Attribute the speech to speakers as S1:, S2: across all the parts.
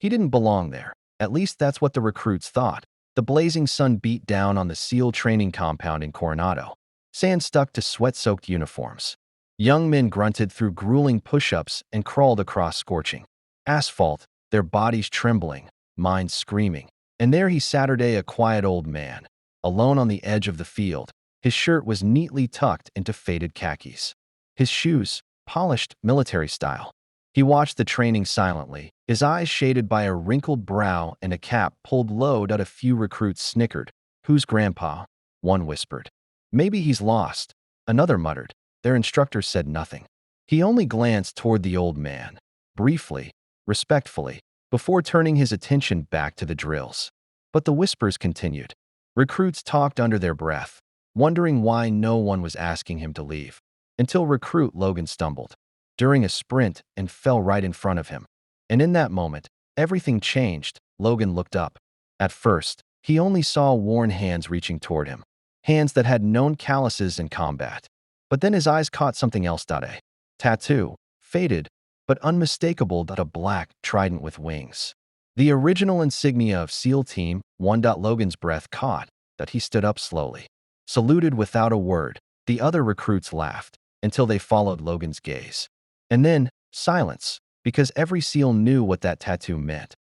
S1: He didn't belong there. At least that's what the recruits thought. The blazing sun beat down on the SEAL training compound in Coronado. Sand stuck to sweat-soaked uniforms. Young men grunted through grueling push-ups and crawled across scorching asphalt, their bodies trembling, minds screaming. And there he Saturday, a quiet old man, alone on the edge of the field. His shirt was neatly tucked into faded khakis. His shoes, polished military style. He watched the training silently, his eyes shaded by a wrinkled brow and a cap pulled low. A few recruits snickered. "Who's Grandpa?" one whispered. "Maybe he's lost," another muttered. Their instructor said nothing. He only glanced toward the old man, briefly, respectfully, before turning his attention back to the drills. But the whispers continued. Recruits talked under their breath, wondering why no one was asking him to leave, until recruit Logan stumbled during a sprint and fell right in front of him. And in that moment, everything changed. Logan looked up. At first, he only saw worn hands reaching toward him, hands that had known calluses in combat. But then his eyes caught something else. A tattoo, faded but unmistakable, a black trident with wings. The original insignia of SEAL Team 1. Logan's breath caught. He stood up slowly, saluted without a word. The other recruits laughed until they followed Logan's gaze. And then, silence, because every SEAL knew what that tattoo meant.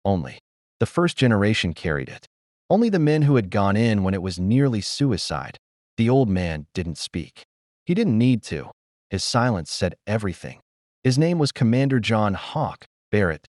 S1: Only the first generation carried it. Only the men who had gone in when it was nearly suicide. The old man didn't speak. He didn't need to. His silence said everything. His name was Commander John Hawk Barrett.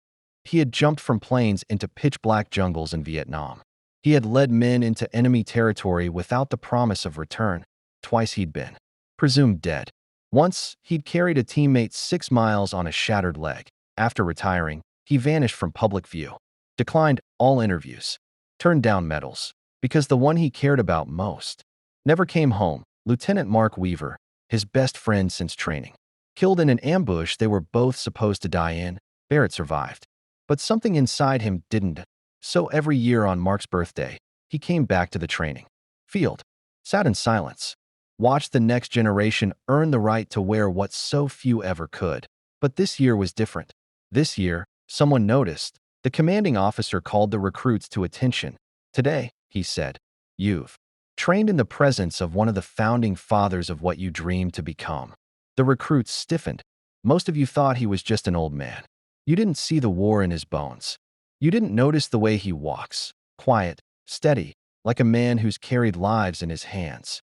S1: He had jumped from planes into pitch-black jungles in Vietnam. He had led men into enemy territory without the promise of return. Twice he'd been presumed dead. Once, he'd carried a teammate 6 miles on a shattered leg. After retiring, he vanished from public view, declined all interviews, turned down medals, because the one he cared about most never came home. Lieutenant Mark Weaver, his best friend since training, killed in an ambush they were both supposed to die in. Barrett survived, but something inside him didn't. So every year on Mark's birthday, he came back to the training field, sat in silence, watched the next generation earn the right to wear what so few ever could. But this year was different. This year, someone noticed. The commanding officer called the recruits to attention. "Today," he said, "you've trained in the presence of one of the founding fathers of what you dreamed to become." The recruits stiffened. Most of you thought he was just an old man. You didn't see the war in his bones. You didn't notice the way he walks, quiet, steady, like a man who's carried lives in his hands.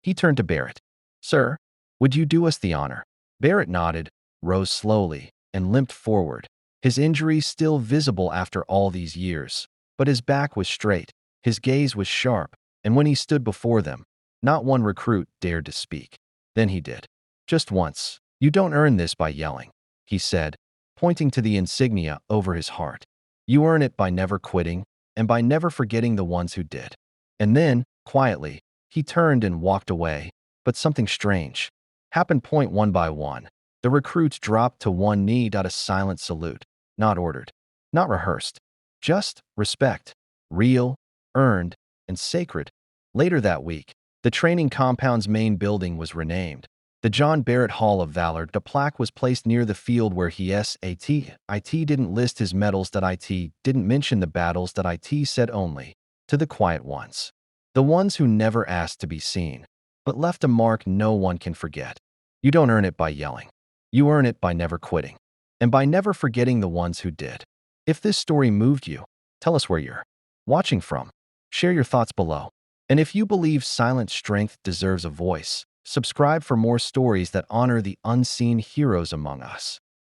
S1: He turned to Barrett. "Sir, would you do us the honor?" Barrett nodded, rose slowly, and limped forward, his injuries still visible after all these years. But his back was straight, his gaze was sharp, and when he stood before them, not one recruit dared to speak. Then he did. Just once. "You don't earn this by yelling," he said, pointing to the insignia over his heart. "You earn it by never quitting and by never forgetting the ones who did." And then, quietly, he turned and walked away. But something strange happened. One by one, the recruits dropped to one knee. A silent salute, not ordered, not rehearsed, just respect, real, earned, and sacred. Later that week, the training compound's main building was renamed the John Barrett Hall of Valor. The plaque was placed near the field where he sat. It didn't list his medals. It didn't mention the battles. It said only, "To the quiet ones, the ones who never asked to be seen, but left a mark no one can forget. You don't earn it by yelling. You earn it by never quitting, and by never forgetting the ones who did." If this story moved you, tell us where you're watching from. Share your thoughts below. And if you believe silent strength deserves a voice, subscribe for more stories that honor the unseen heroes among us.